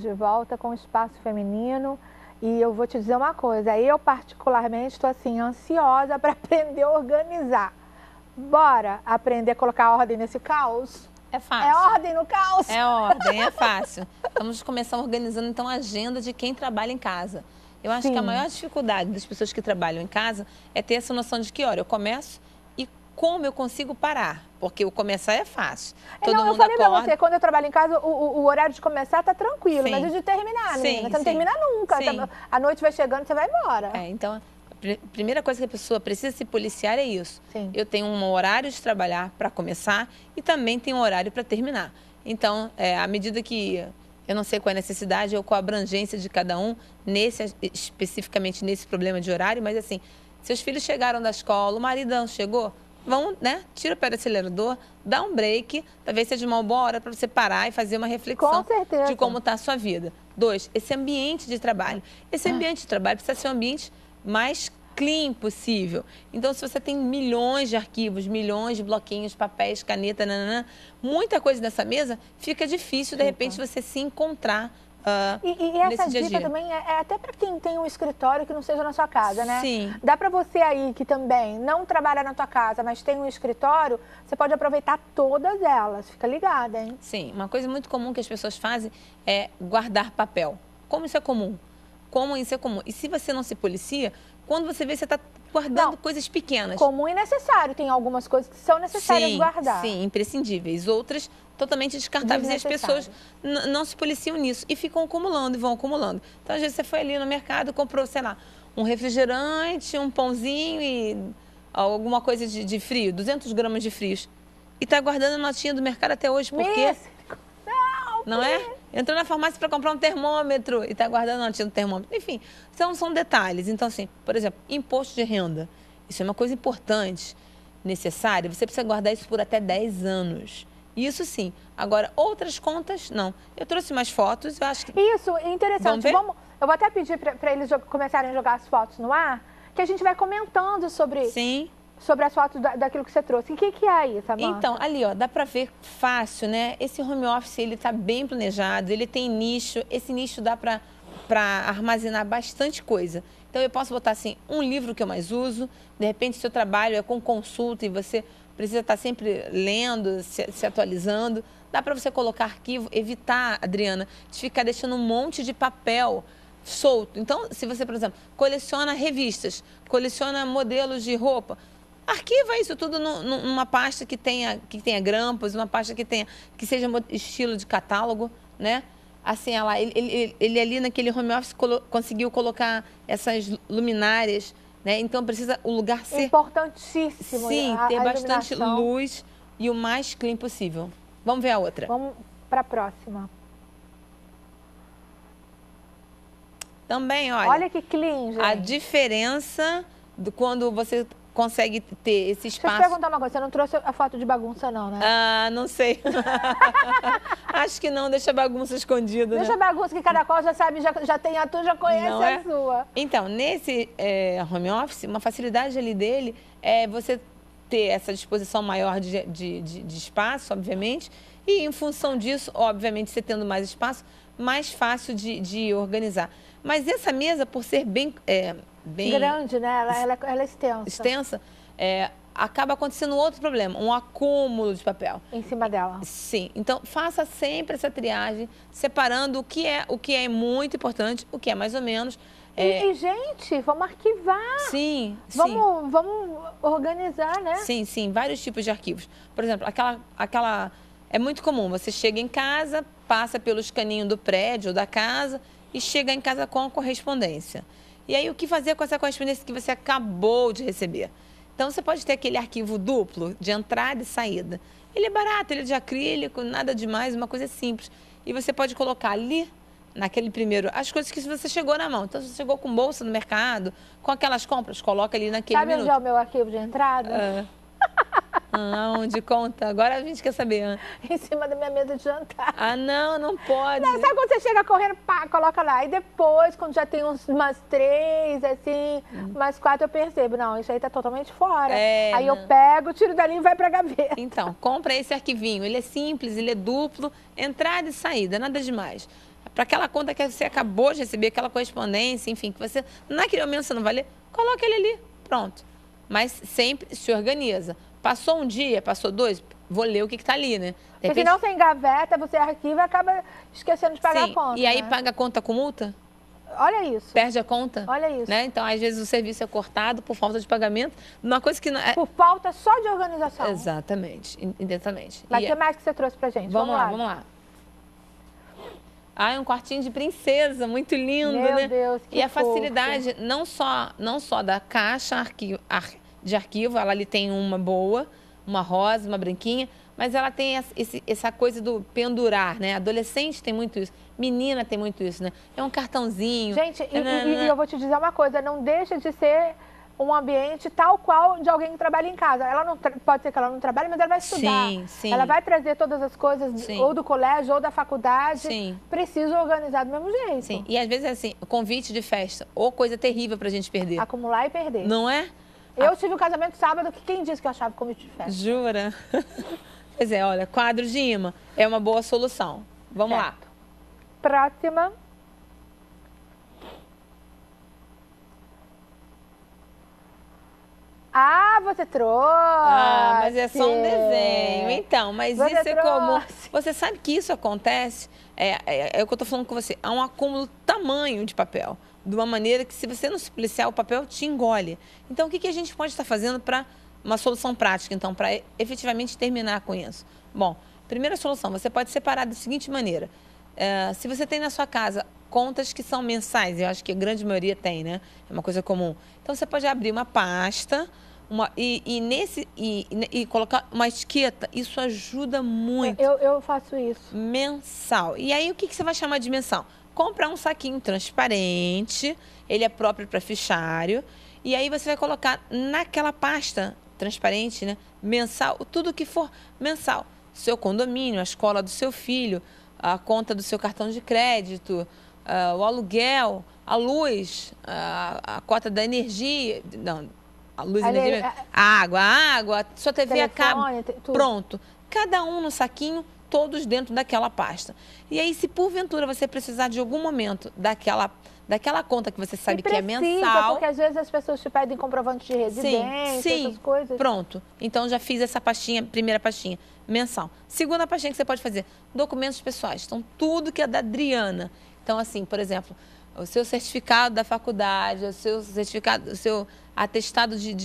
de volta com o espaço feminino. E eu vou te dizer uma coisa, eu particularmente estou assim, ansiosa para aprender a organizar. Bora aprender a colocar ordem nesse caos? É fácil. É ordem no caos? É ordem, é fácil. Vamos começar organizando, então, a agenda de quem trabalha em casa. Eu acho que a maior dificuldade das pessoas que trabalham em casa é ter essa noção de que hora eu começo e como eu consigo parar. Porque o começar é fácil. Todo mundo eu falei acorda. pra você, quando eu trabalho em casa, o horário de começar tá tranquilo, mas o de terminar, menina, você não termina nunca. A noite vai chegando, você vai embora. Então, a primeira coisa que a pessoa precisa se policiar é isso. Eu tenho um horário de trabalhar para começar e também tenho um horário para terminar. Então, à medida que eu não sei qual é a necessidade ou qual a abrangência de cada um, especificamente nesse problema de horário, mas assim, seus filhos chegaram da escola, o marido não chegou, vão, né? Tira o pé do acelerador, dá um break, talvez seja uma boa hora para você parar e fazer uma reflexão de como está a sua vida. 2, esse ambiente de trabalho. Esse ambiente de trabalho precisa ser um ambiente mais clean possível. Então, se você tem milhões de arquivos, milhões de bloquinhos, papéis, caneta, nananã, muita coisa nessa mesa, fica difícil, de repente, você se encontrar e essa dica também é até para quem tem um escritório que não seja na sua casa, né? Sim. Dá para você aí que também não trabalha na tua casa, mas tem um escritório, você pode aproveitar todas elas. Fica ligada, hein? Sim. Uma coisa muito comum que as pessoas fazem é guardar papel. Como isso é comum? Como isso é comum? E se você não se policia, quando você vê, você está guardando coisas pequenas. Comum e necessário. Tem algumas coisas que são necessárias guardar. Sim, imprescindíveis. Outras totalmente descartáveis. E as pessoas não se policiam nisso e ficam acumulando e vão acumulando. Então, às vezes, você foi ali no mercado, comprou, sei lá, um refrigerante, um pãozinho e alguma coisa de frio, 200 gramas de frios. E está guardando a notinha do mercado até hoje. Por quê? Não é? Entrou na farmácia para comprar um termômetro e está guardando a notinha do termômetro. Enfim, então são detalhes. Então, assim, por exemplo, imposto de renda. Isso é uma coisa importante, necessária. Você precisa guardar isso por até 10 anos. Isso sim. Agora, outras contas, não. Eu trouxe mais fotos, eu acho que... Isso, interessante. Eu vou até pedir para eles começarem a jogar as fotos no ar, que a gente vai comentando sobre... Sim. Sobre as fotos daquilo que você trouxe. O que é aí, Samanta? Então, ali, ó, dá pra ver fácil, né? Esse home office, ele tá bem planejado, ele tem nicho. Esse nicho dá pra armazenar bastante coisa. Então, eu posso botar, assim, um livro que eu mais uso. De repente, seu trabalho é com consulta e você precisa estar sempre lendo, se atualizando. Dá pra você colocar arquivo, evitar, Adriana, de ficar deixando um monte de papel solto. Então, se você, por exemplo, coleciona revistas, coleciona modelos de roupa, arquiva isso tudo numa pasta que tenha grampas, uma pasta que seja estilo de catálogo, né? Assim, ele ali naquele home office conseguiu colocar essas luminárias, né? Então precisa o lugar ser importantíssimo. Sim, ter bastante luz e o mais clean possível. Vamos ver a outra. Vamos para a próxima. Também, olha. Olha que clean, gente. A diferença do quando você consegue ter esse espaço. Deixa eu te perguntar uma coisa, você não trouxe a foto de bagunça não, né? Ah, não sei. Acho que não, deixa a bagunça escondida, Deixa a bagunça, que cada qual já sabe, já tem a tua, já conhece a sua. Então, nesse home office, uma facilidade ali dele é você ter essa disposição maior de espaço, obviamente, e em função disso, obviamente, você tendo mais espaço, mais fácil de organizar. Mas essa mesa, por ser bem grande, né? Ela é extensa. Extensa, acaba acontecendo outro problema, um acúmulo de papel. Em cima dela. Sim. Então, faça sempre essa triagem, separando o que é muito importante, o que é mais ou menos. E, gente, vamos arquivar. Sim, vamos organizar, né? Sim, sim, vários tipos de arquivos. Por exemplo, é muito comum, você chega em casa, passa pelo escaninho do prédio ou da casa e chega em casa com a correspondência. E aí, o que fazer com essa correspondência que você acabou de receber? Então, você pode ter aquele arquivo duplo de entrada e saída. Ele é barato, ele é de acrílico, nada demais, uma coisa simples. E você pode colocar ali, naquele primeiro, as coisas que você chegou na mão. Então, se você chegou com bolsa no mercado, com aquelas compras, coloca ali naquele minuto. Sabe onde é o meu arquivo de entrada? Onde conta? Agora a gente quer saber. Em cima da minha mesa de jantar. Ah, não pode. Não, sabe quando você chega correndo, pá, coloca lá. E depois, quando já tem umas 3, assim, umas 4, eu percebo. Não, isso aí tá totalmente fora. Aí eu pego, tiro dali e vai pra gaveta. Então, compra esse arquivinho. Ele é simples, ele é duplo, entrada e saída, nada demais. para aquela conta que você acabou de receber, aquela correspondência, enfim, que você, naquele momento você não vai ler, coloca ele ali, pronto. Mas sempre se organiza. Passou um dia, passou 2, vou ler o que está ali, né? Porque senão você engaveta, você arquiva e acaba esquecendo de pagar a conta. E aí né? paga a conta com multa? Olha isso. Perde a conta? Olha isso. Né? Então, às vezes, o serviço é cortado por falta de pagamento. Uma coisa que não é... Por falta só de organização. Exatamente, exatamente. Mas o que mais que você trouxe pra gente? Vamos lá. É um quartinho de princesa, muito lindo, Meu né? Deus, que E a fofo. facilidade, não só da caixa de arquivo, ela ali tem uma boa, uma rosa, uma branquinha, mas ela tem essa coisa do pendurar, né? Adolescente tem muito isso, menina tem muito isso, né? É um cartãozinho. Gente, e eu vou te dizer uma coisa, não deixa de ser um ambiente tal qual de alguém que trabalha em casa. Ela não pode ser que ela não trabalhe, mas ela vai estudar. Sim. Ela vai trazer todas as coisas, ou do colégio, ou da faculdade. Sim. Precisa organizar do mesmo jeito. Sim, e às vezes é assim, convite de festa, ou coisa terrível pra gente perder. Acumular e perder. Não é? Eu tive um casamento sábado que quem disse que eu achava convite de festa? Jura? Pois é, olha, quadro de imã é uma boa solução. Vamos lá. Próxima. Ah, você trouxe! Ah, mas é só um desenho. Então, mas Você isso é comum. trouxe. Você sabe que isso acontece? É o que eu tô falando com você. Há um acúmulo tamanho de papel. De uma maneira que, se você não se policiar, o papel te engole. Então, o que a gente pode estar fazendo para uma solução prática, então, para efetivamente terminar com isso? Bom, primeira solução, você pode separar da seguinte maneira. Se você tem na sua casa contas que são mensais, eu acho que a grande maioria tem, né? É uma coisa comum. Então, você pode abrir uma pasta e colocar uma etiqueta. Isso ajuda muito. Eu faço isso. Mensal. E aí, o que você vai chamar de mensal? Comprar um saquinho transparente, ele é próprio para fichário, e aí você vai colocar naquela pasta transparente, né? Mensal, tudo que for mensal. Seu condomínio, a escola do seu filho, a conta do seu cartão de crédito, o aluguel, a luz, a cota da energia, não, a luz, energia, a água, sua TV a cabo, pronto. Cada um no saquinho, todos dentro daquela pasta. E aí, se porventura você precisar de algum momento daquela conta que você sabe que é mensal... porque às vezes as pessoas te pedem comprovante de residência, essas coisas. Pronto. Então, já fiz essa pastinha, primeira pastinha, mensal. Segunda pastinha que você pode fazer, documentos pessoais. Então, tudo que é da Adriana. Então, assim, por exemplo, o seu certificado da faculdade, o seu certificado, o seu atestado de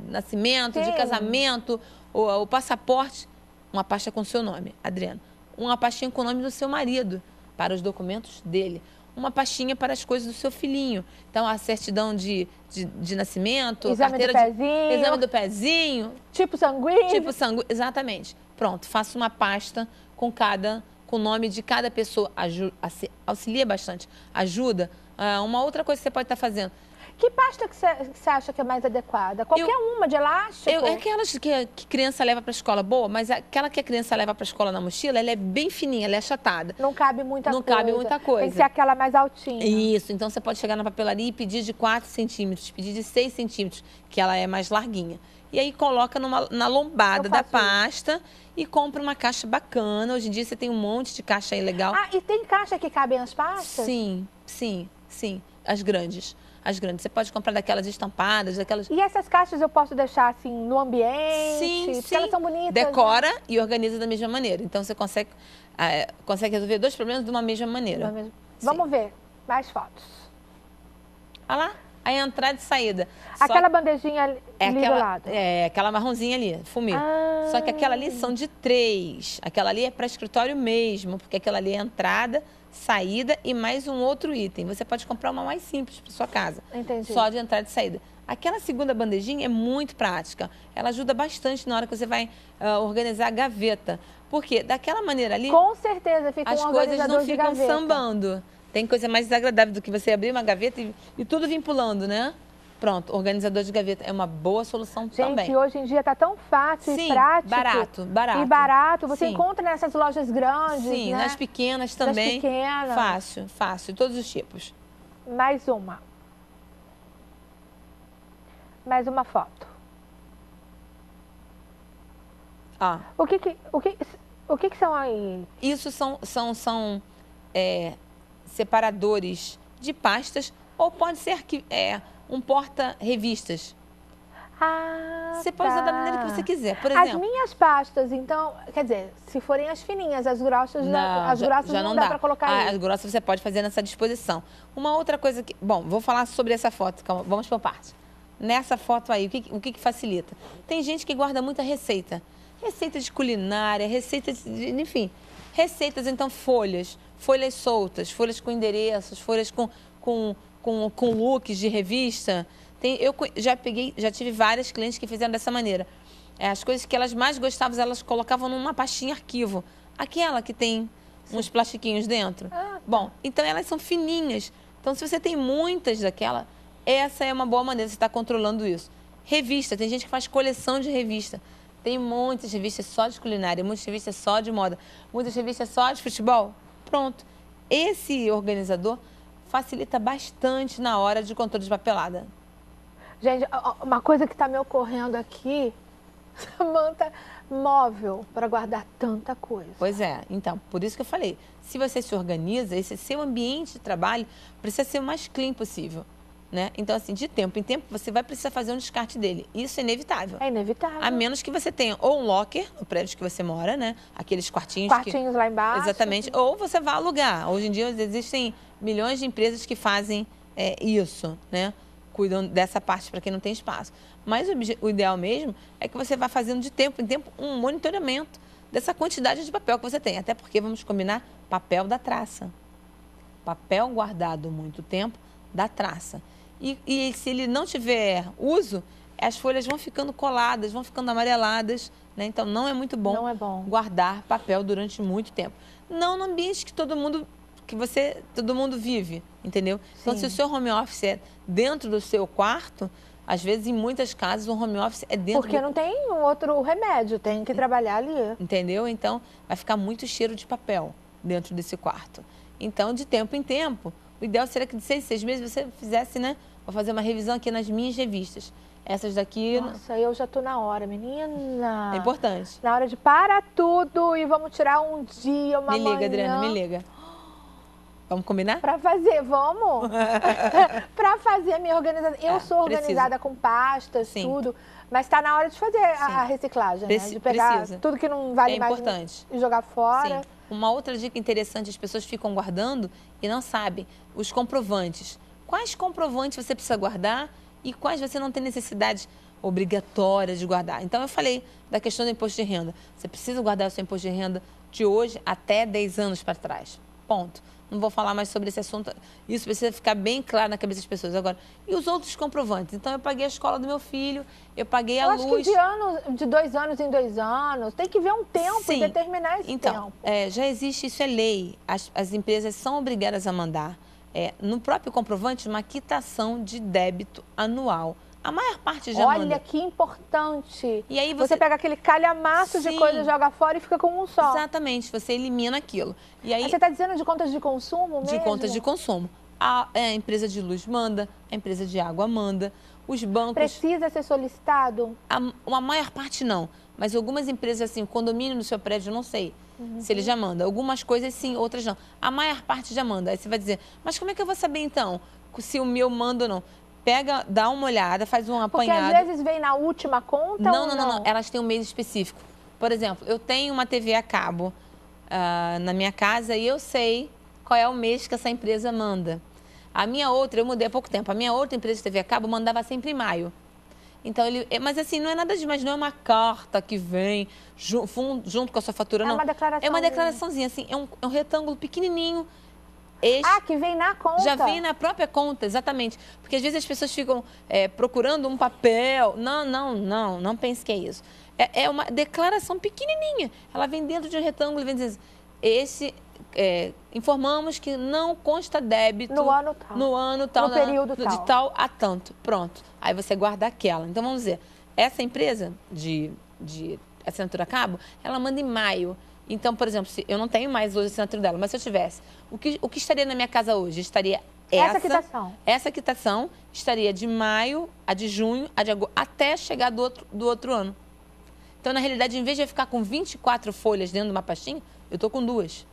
nascimento, de casamento, o passaporte... Uma pasta com seu nome, Adriana. Uma pastinha com o nome do seu marido, para os documentos dele. Uma pastinha para as coisas do seu filhinho. Então, a certidão de nascimento, exame carteira do pezinho. Exame do pezinho. Tipo sanguíneo. Tipo sanguíneo, exatamente. Pronto, faça uma pasta com o nome de cada pessoa. Auxilia bastante, ajuda. Uma outra coisa que você pode estar fazendo. Que pasta que você acha que é mais adequada? Qualquer uma de elástico? É aquelas que criança leva para a escola boa, mas aquela que a criança leva para a escola na mochila, ela é bem fininha, ela é achatada. Não cabe muita coisa. Não cabe muita coisa. Tem que ser aquela mais altinha. Isso, então você pode chegar na papelaria e pedir de 4 centímetros, pedir de 6 centímetros, que ela é mais larguinha. E aí coloca na lombada da pasta e compra uma caixa bacana. Hoje em dia você tem um monte de caixa aí legal. Ah, e tem caixa que cabem nas pastas? Sim. As grandes. Você pode comprar daquelas estampadas, daquelas... E essas caixas eu posso deixar, assim, no ambiente? Sim. Porque elas são bonitas. Decora, né? E organiza da mesma maneira. Então, você consegue resolver 2 problemas de uma mesma maneira. Vamos ver mais fotos. Olha lá, a entrada e saída. Aquela bandejinha ali do lado. Aquela marronzinha ali, fumê. Só que aquela ali são de 3. Aquela ali é para escritório mesmo, porque aquela ali é entrada... saída e mais um outro item. Você pode comprar uma mais simples para sua casa. Entendi. Só de entrada e saída. Aquela segunda bandejinha é muito prática. Ela ajuda bastante na hora que você vai organizar a gaveta. Porque daquela maneira ali... Com certeza, fica as coisas não ficam sambando. Tem coisa mais desagradável do que você abrir uma gaveta e tudo vir pulando, né? Pronto, organizador de gaveta é uma boa solução também. Gente, hoje em dia tá tão fácil e prático. Barato. E barato. Você encontra nessas lojas grandes, Sim, né? nas pequenas também. Nas pequenas. Fácil, todos os tipos. Mais uma. Mais uma foto. Ah. O que são aí? Isso são separadores de pastas ou pode ser um porta-revistas. Você pode usar da maneira que você quiser. Por exemplo, as minhas pastas, então, quer dizer, se forem as fininhas, as grossas, as grossas já não dá para colocar aí. As grossas você pode fazer nessa disposição. Uma outra coisa que... Bom, vou falar sobre essa foto. Calma, vamos por parte. Nessa foto aí, o que facilita? Tem gente que guarda muita receita. Receita de culinária, receitas de... Enfim, receitas, então, folhas soltas, folhas com endereços, folhas com looks de revista. Eu já tive várias clientes que fizeram dessa maneira. As coisas que elas mais gostavam, elas colocavam numa pastinha arquivo. Aquela que tem uns plastiquinhos dentro. Bom, então elas são fininhas. Então, se você tem muitas daquela, essa é uma boa maneira de você estar controlando isso. Revista, tem gente que faz coleção de revista. Tem muitas revistas só de culinária, muitas revistas só de moda, muitas revistas só de futebol. Pronto. Esse organizador facilita bastante na hora de controle de papelada. Gente, uma coisa que está me ocorrendo aqui, Samanta, móvel para guardar tanta coisa. Pois é, então, por isso que eu falei, se você se organiza, esse seu ambiente de trabalho precisa ser o mais clean possível, né? Então, assim, de tempo em tempo, você vai precisar fazer um descarte dele. Isso é inevitável. É inevitável. A menos que você tenha ou um locker, no prédio que você mora, né? Aqueles quartinhos lá embaixo. Exatamente. Ou você vai alugar. Hoje em dia existem milhões de empresas que fazem isso, né? Cuidam dessa parte para quem não tem espaço. Mas o ideal mesmo é que você vá fazendo de tempo em tempo um monitoramento dessa quantidade de papel que você tem. Até porque, vamos combinar, papel dá traça. Papel guardado muito tempo dá traça. E se ele não tiver uso, as folhas vão ficando coladas, vão ficando amareladas, né? Então, não é muito bom, guardar papel durante muito tempo. Não no ambiente que todo mundo vive, entendeu? Sim. Então, se o seu home office é dentro do seu quarto, às vezes, em muitas casas, o home office é dentro Porque não tem outro remédio, tem que trabalhar ali. Entendeu? Então, vai ficar muito cheiro de papel dentro desse quarto. Então, de tempo em tempo, o ideal seria que de 6 em 6 meses você fizesse, né? Vou fazer uma revisão aqui nas minhas revistas. Essas daqui... Nossa, eu já tô na hora, menina. É importante. Na hora de parar tudo e vamos tirar um dia, uma manhã. Me liga, Adriana, me liga. Vamos combinar? Para fazer, vamos? Para fazer a minha organização. Eu sou organizada com pastas, sim, tudo. Mas está na hora de fazer a reciclagem, né? De pegar tudo que não vale mais e jogar fora. Sim. Uma outra dica interessante, as pessoas ficam guardando e não sabem, os comprovantes. Quais comprovantes você precisa guardar e quais você não tem necessidade obrigatória de guardar? Então, eu falei da questão do imposto de renda. Você precisa guardar o seu imposto de renda de hoje até 10 anos para trás. Ponto. Não vou falar mais sobre esse assunto. Isso precisa ficar bem claro na cabeça das pessoas. Agora, e os outros comprovantes? Então, eu paguei a escola do meu filho, eu paguei a luz. Eu acho que de 2 anos em 2 anos, tem que ver um tempo e determinar esse tempo. Já existe, isso é lei. As empresas são obrigadas a mandar, no próprio comprovante, uma quitação de débito anual. A maior parte já manda. Olha que importante. E aí você pega aquele calhamaço de coisa, joga fora e fica com um só. Exatamente, você elimina aquilo. E aí, você está dizendo de contas de consumo mesmo? De contas de consumo. A empresa de luz manda, a empresa de água manda, os bancos... Precisa ser solicitado? A maior parte não, mas algumas empresas, assim, o condomínio no seu prédio, eu não sei se ele já manda. Algumas coisas sim, outras não. A maior parte já manda. Aí você vai dizer, mas como é que eu vou saber então se o meu manda ou não? Pega, dá uma olhada, faz um apanhado. Porque às vezes vem na última conta não. Elas têm um mês específico. Por exemplo, eu tenho uma TV a cabo na minha casa e eu sei qual é o mês que essa empresa manda. A minha outra, eu mudei há pouco tempo, a minha outra empresa de TV a cabo mandava sempre em maio. Então, mas assim, não é nada demais, não é uma carta que vem junto com a sua fatura, não. É uma declaraçãozinha. É uma declaraçãozinha, assim, é um retângulo pequenininho. Que vem na conta. Já vem na própria conta, exatamente. Porque às vezes as pessoas ficam procurando um papel. Não pense que é isso. É uma declaração pequenininha. Ela vem dentro de um retângulo e vem dizendo, informamos que não consta débito no ano tal. No ano tal. No período tal. De tal a tanto. Pronto. Aí você guarda aquela. Então, vamos dizer, essa empresa de assinatura a cabo, ela manda em maio. Então, por exemplo, se eu não tenho mais hoje a assinatura dela, mas se eu tivesse, o que estaria na minha casa hoje? Estaria essa quitação estaria de maio, a de junho, a de agosto, até chegar do outro ano. Então, na realidade, em vez de eu ficar com 24 folhas dentro de uma pastinha, eu estou com 2.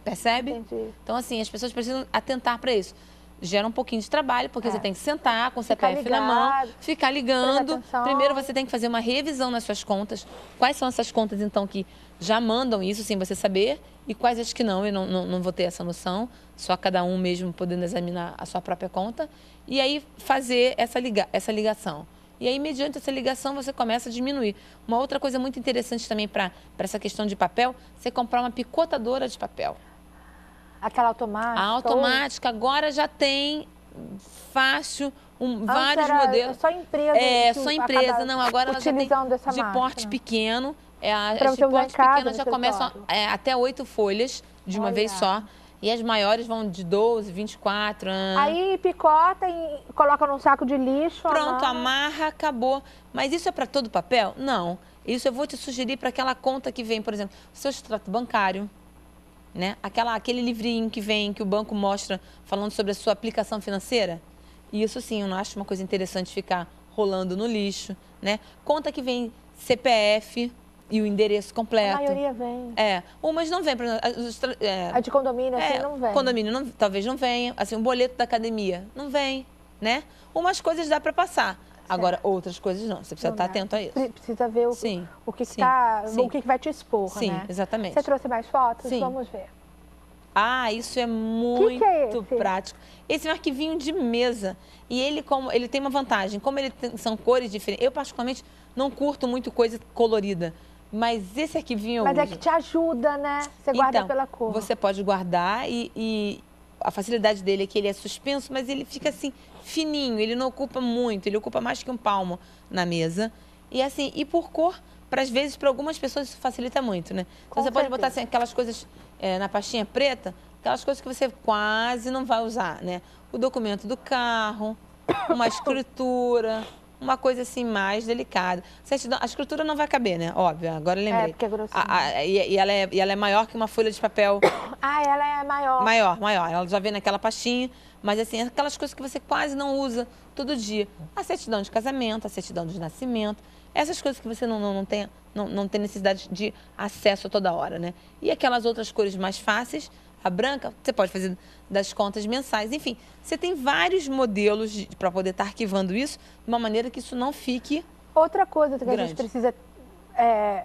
Percebe? Entendi. Então, assim, as pessoas precisam atentar para isso. Gera um pouquinho de trabalho, porque você tem que sentar com o CPF na mão, ficar ligando. Primeiro você tem que fazer uma revisão nas suas contas. Quais são essas contas, então, que já mandam isso sem você saber e quais as que não? Eu não vou ter essa noção, só cada um mesmo podendo examinar a sua própria conta. E aí fazer essa ligação. E aí, mediante essa ligação, você começa a diminuir. Uma outra coisa muito interessante também para essa questão de papel, você comprar uma picotadora de papel. Aquela automática? A automática agora já tem fácil, vários modelos. Só empresa. Só empresa. Não, agora ela já tem de porte pequeno. As de porte pequeno já começam até 8 folhas de uma vez só. E as maiores vão de 12, 24. Aí picota e coloca num saco de lixo. Pronto, amarra, acabou. Mas isso é para todo papel? Não. Isso eu vou te sugerir para aquela conta que vem, por exemplo, seu extrato bancário. Né? Aquele livrinho que vem, que o banco mostra falando sobre a sua aplicação financeira. E isso sim, eu não acho uma coisa interessante ficar rolando no lixo, né? Conta que vem CPF e o endereço completo. A maioria vem. Umas não vem. A de condomínio, assim, não vem. Condomínio talvez não venha. Assim, um boleto da academia não vem, né? Umas coisas dá para passar. Agora, outras coisas não. Você precisa estar atento a isso. Precisa ver o que vai te expor, Sim, né? Exatamente. Você trouxe mais fotos? Sim. Vamos ver. Isso é muito esse? prático. Esse é um arquivinho de mesa. E ele tem uma vantagem. Como são cores diferentes, eu particularmente não curto muito coisa colorida. Mas esse arquivinho Mas é que te ajuda, né? Você guarda pela cor. Você pode guardar e a facilidade dele é que ele é suspenso, mas ele fica assim, fininho. Ele não ocupa muito, ele ocupa mais que um palmo na mesa. E assim, e por cor, às vezes, para algumas pessoas isso facilita muito, né? Então você pode botar assim, aquelas coisas na pastinha preta, aquelas coisas que você quase não vai usar, né? O documento do carro, uma escritura, uma coisa assim mais delicada. A escritura não vai caber, né? Óbvio, agora eu lembrei. Porque é grossinha. E ela é maior que uma folha de papel. Ela é maior. Maior. Ela já vem naquela pastinha, mas assim, aquelas coisas que você quase não usa todo dia. A certidão de casamento, a certidão de nascimento, essas coisas que você não tem necessidade de acesso toda hora, né? E aquelas outras cores mais fáceis, a branca, você pode fazer das contas mensais. Enfim, você tem vários modelos para poder estar arquivando isso de uma maneira que isso não fique Outra coisa que grande. A gente precisa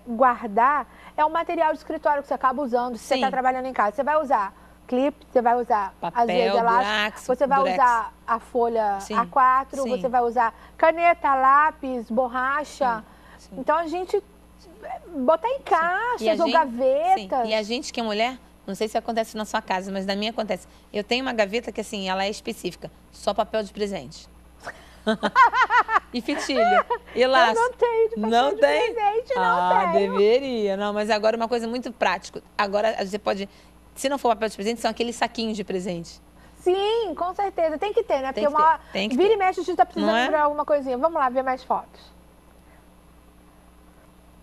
guardar é o material de escritório que você acaba usando. Se você está trabalhando em casa, você vai usar clipe, você vai usar, papel, às vezes, elástico, você vai usar a folha A4, você vai usar caneta, lápis, borracha. Sim. Então, a gente botar em caixas ou gavetas. E a gente que é mulher, não sei se acontece na sua casa, mas na minha acontece. Eu tenho uma gaveta que, assim, ela é específica. Só papel de presente. E fitilho. E laço. Eu não tenho de papel de presente, não tenho. Deveria. Não, mas agora uma coisa muito prática. Agora você pode... Se não for papel de presente, são aqueles saquinhos de presente. Sim, com certeza. Tem que ter, né? Porque tem que vira ter. E mexe, a gente está precisando de alguma coisinha. Vamos lá ver mais fotos.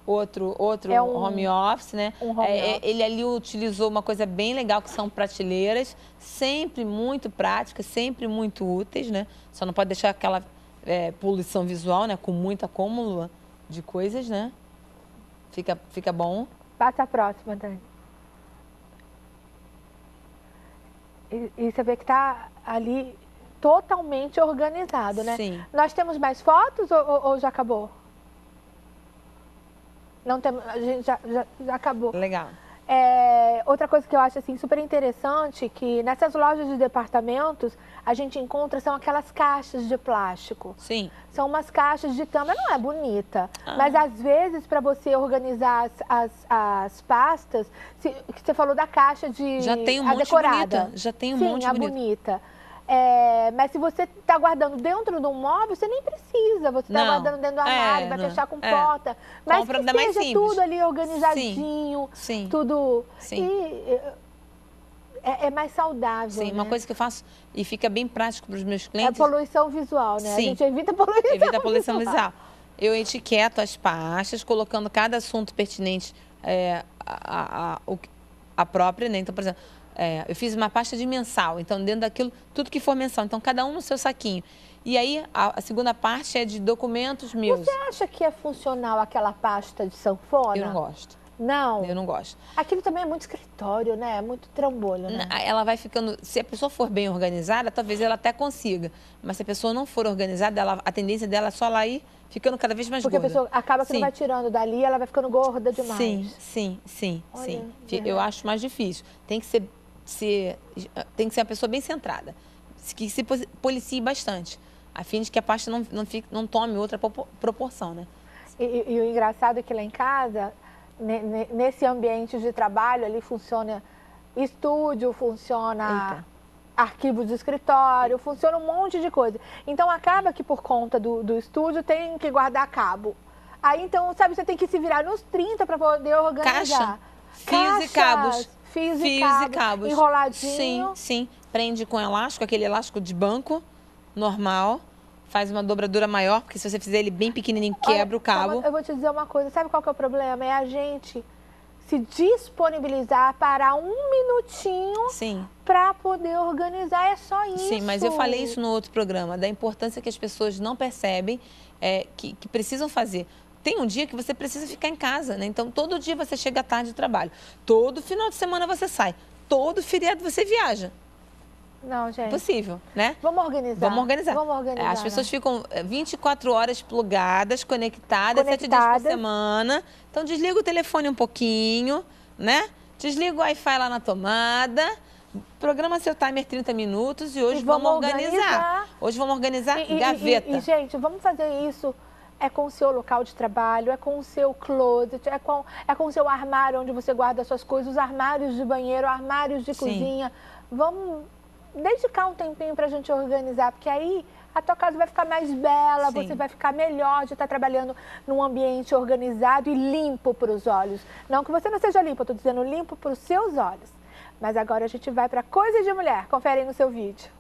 Outro home office, né? Ele ali utilizou uma coisa bem legal, que são prateleiras, sempre muito práticas, sempre muito úteis, né? Só não pode deixar aquela poluição visual, né? Com muita acúmulo de coisas, né? Fica bom. Passa a próxima, Dani. E você vê que está ali totalmente organizado, né? Sim. Nós temos mais fotos ou já acabou? Não temos, a gente já acabou. Legal. Outra coisa que eu acho assim, super interessante, que nessas lojas de departamentos, a gente encontra, são aquelas caixas de plástico. Sim. São umas caixas de tampa, não é bonita, mas às vezes para você organizar as pastas, que você falou da caixa de já tem um monte decorada. Bonita. Já tem um monte bonita. Bonita. Mas se você está guardando dentro de um móvel, você nem precisa. Você está guardando dentro do armário, vai fechar com porta. Mas compra, que seja tudo ali organizadinho, sim. tudo... Sim. É mais saudável, Sim, né? Uma coisa que eu faço e fica bem prático para os meus clientes... É poluição visual, né? Sim. A gente evita poluição Evita a poluição visual. Eu etiqueto as pastas, colocando cada assunto pertinente a própria, né? Então, por exemplo... eu fiz uma pasta de mensal, então dentro daquilo, tudo que for mensal, então cada um no seu saquinho. E aí a segunda parte é de documentos meus. Você acha que é funcional aquela pasta de sanfona? Eu não gosto. Não. Eu não gosto. Aquilo também é muito escritório, né? É muito trambolho, né? Ela vai ficando... Se a pessoa for bem organizada, talvez ela até consiga. Mas se a pessoa não for organizada, a tendência dela é só lá ir ficando cada vez mais Porque gorda. a pessoa acaba que não vai tirando dali, ela vai ficando gorda demais. Sim. Olha, Eu acho mais difícil. Tem que ser uma pessoa bem centrada. Que se policie bastante. A fim de que a pasta não tome outra proporção, né? E o engraçado é que lá em casa, nesse ambiente de trabalho, ali funciona estúdio, funciona arquivo de escritório, funciona um monte de coisa. Então, acaba que por conta do estúdio tem que guardar cabo. Aí, então, sabe, você tem que se virar nos 30 para poder organizar. Fios e cabos. Fios e cabos. Enroladinho. Sim. Prende com elástico, aquele elástico de banco, normal. Faz uma dobradura maior, porque se você fizer ele bem pequenininho, quebra o cabo. Eu vou te dizer uma coisa, sabe qual que é o problema? É a gente se disponibilizar para um minutinho para poder organizar, é só isso. Sim, mas eu falei isso no outro programa, da importância que as pessoas não percebem que precisam fazer. Tem um dia que você precisa ficar em casa, né? Então, todo dia você chega tarde do trabalho. Todo final de semana você sai. Todo feriado você viaja. Não, gente. Possível, né? Vamos organizar. As pessoas ficam 24 horas plugadas, conectadas, 7 dias por semana. Então, desliga o telefone um pouquinho, né? Desliga o Wi-Fi lá na tomada. Programa seu timer 30 minutos e hoje vamos organizar. Hoje vamos organizar gaveta. E, gente, vamos fazer isso. É com o seu local de trabalho, é com o seu closet, é com o seu armário onde você guarda as suas coisas, os armários de banheiro, armários de cozinha. Vamos dedicar um tempinho para a gente organizar, porque aí a tua casa vai ficar mais bela, você vai ficar melhor de estar trabalhando num ambiente organizado e limpo para os olhos. Não que você não seja limpo, eu estou dizendo limpo para os seus olhos. Mas agora a gente vai para Coisa de Mulher. Confere aí no seu vídeo.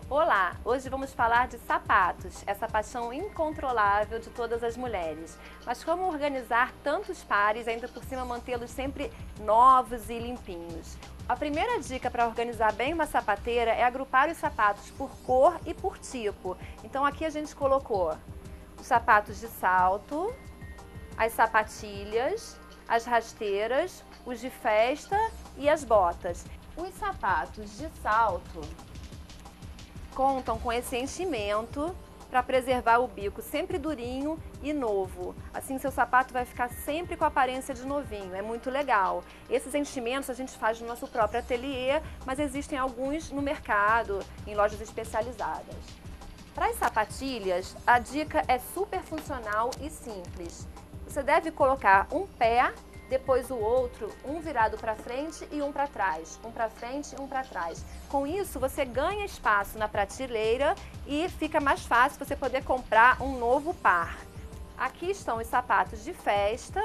Olá, hoje vamos falar de sapatos, essa paixão incontrolável de todas as mulheres. Mas como organizar tantos pares e ainda por cima mantê-los sempre novos e limpinhos? A primeira dica para organizar bem uma sapateira é agrupar os sapatos por cor e por tipo. Então aqui a gente colocou os sapatos de salto, as sapatilhas, as rasteiras, os de festa e as botas. Os sapatos de salto contam com esse enchimento para preservar o bico sempre durinho e novo. Assim seu sapato vai ficar sempre com a aparência de novinho, é muito legal. Esses enchimentos a gente faz no nosso próprio ateliê, mas existem alguns no mercado, em lojas especializadas. Para as sapatilhas, a dica é super funcional e simples. Você deve colocar um pé, depois o outro, um virado para frente e um para trás, um para frente e um para trás. Com isso, você ganha espaço na prateleira e fica mais fácil você poder comprar um novo par. Aqui estão os sapatos de festa,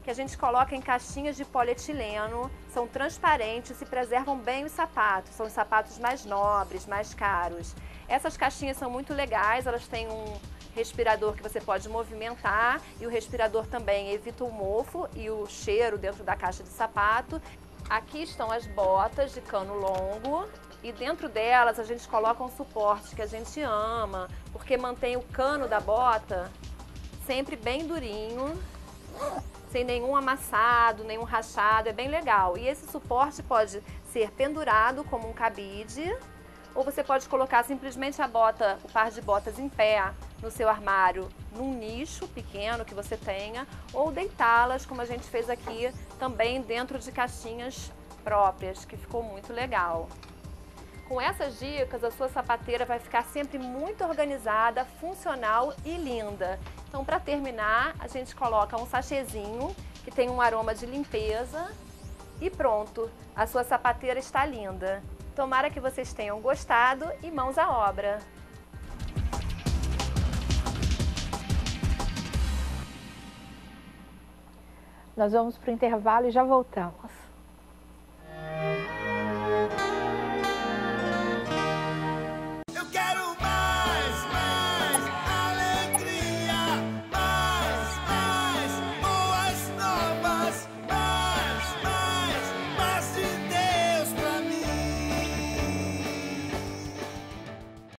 que a gente coloca em caixinhas de polietileno, são transparentes e preservam bem os sapatos, são os sapatos mais nobres, mais caros. Essas caixinhas são muito legais, elas têm um respirador que você pode movimentar e o respirador também evita o mofo e o cheiro dentro da caixa de sapato. Aqui estão as botas de cano longo e dentro delas a gente coloca um suporte que a gente ama, porque mantém o cano da bota sempre bem durinho, sem nenhum amassado, nenhum rachado, é bem legal. E esse suporte pode ser pendurado como um cabide, ou você pode colocar simplesmente o par de botas em pé no seu armário, num nicho pequeno que você tenha, ou deitá-las, como a gente fez aqui, também dentro de caixinhas próprias, que ficou muito legal. Com essas dicas, a sua sapateira vai ficar sempre muito organizada, funcional e linda. Então, para terminar, a gente coloca um sachêzinho que tem um aroma de limpeza e pronto, a sua sapateira está linda. Tomara que vocês tenham gostado e mãos à obra! Nós vamos para o intervalo e já voltamos.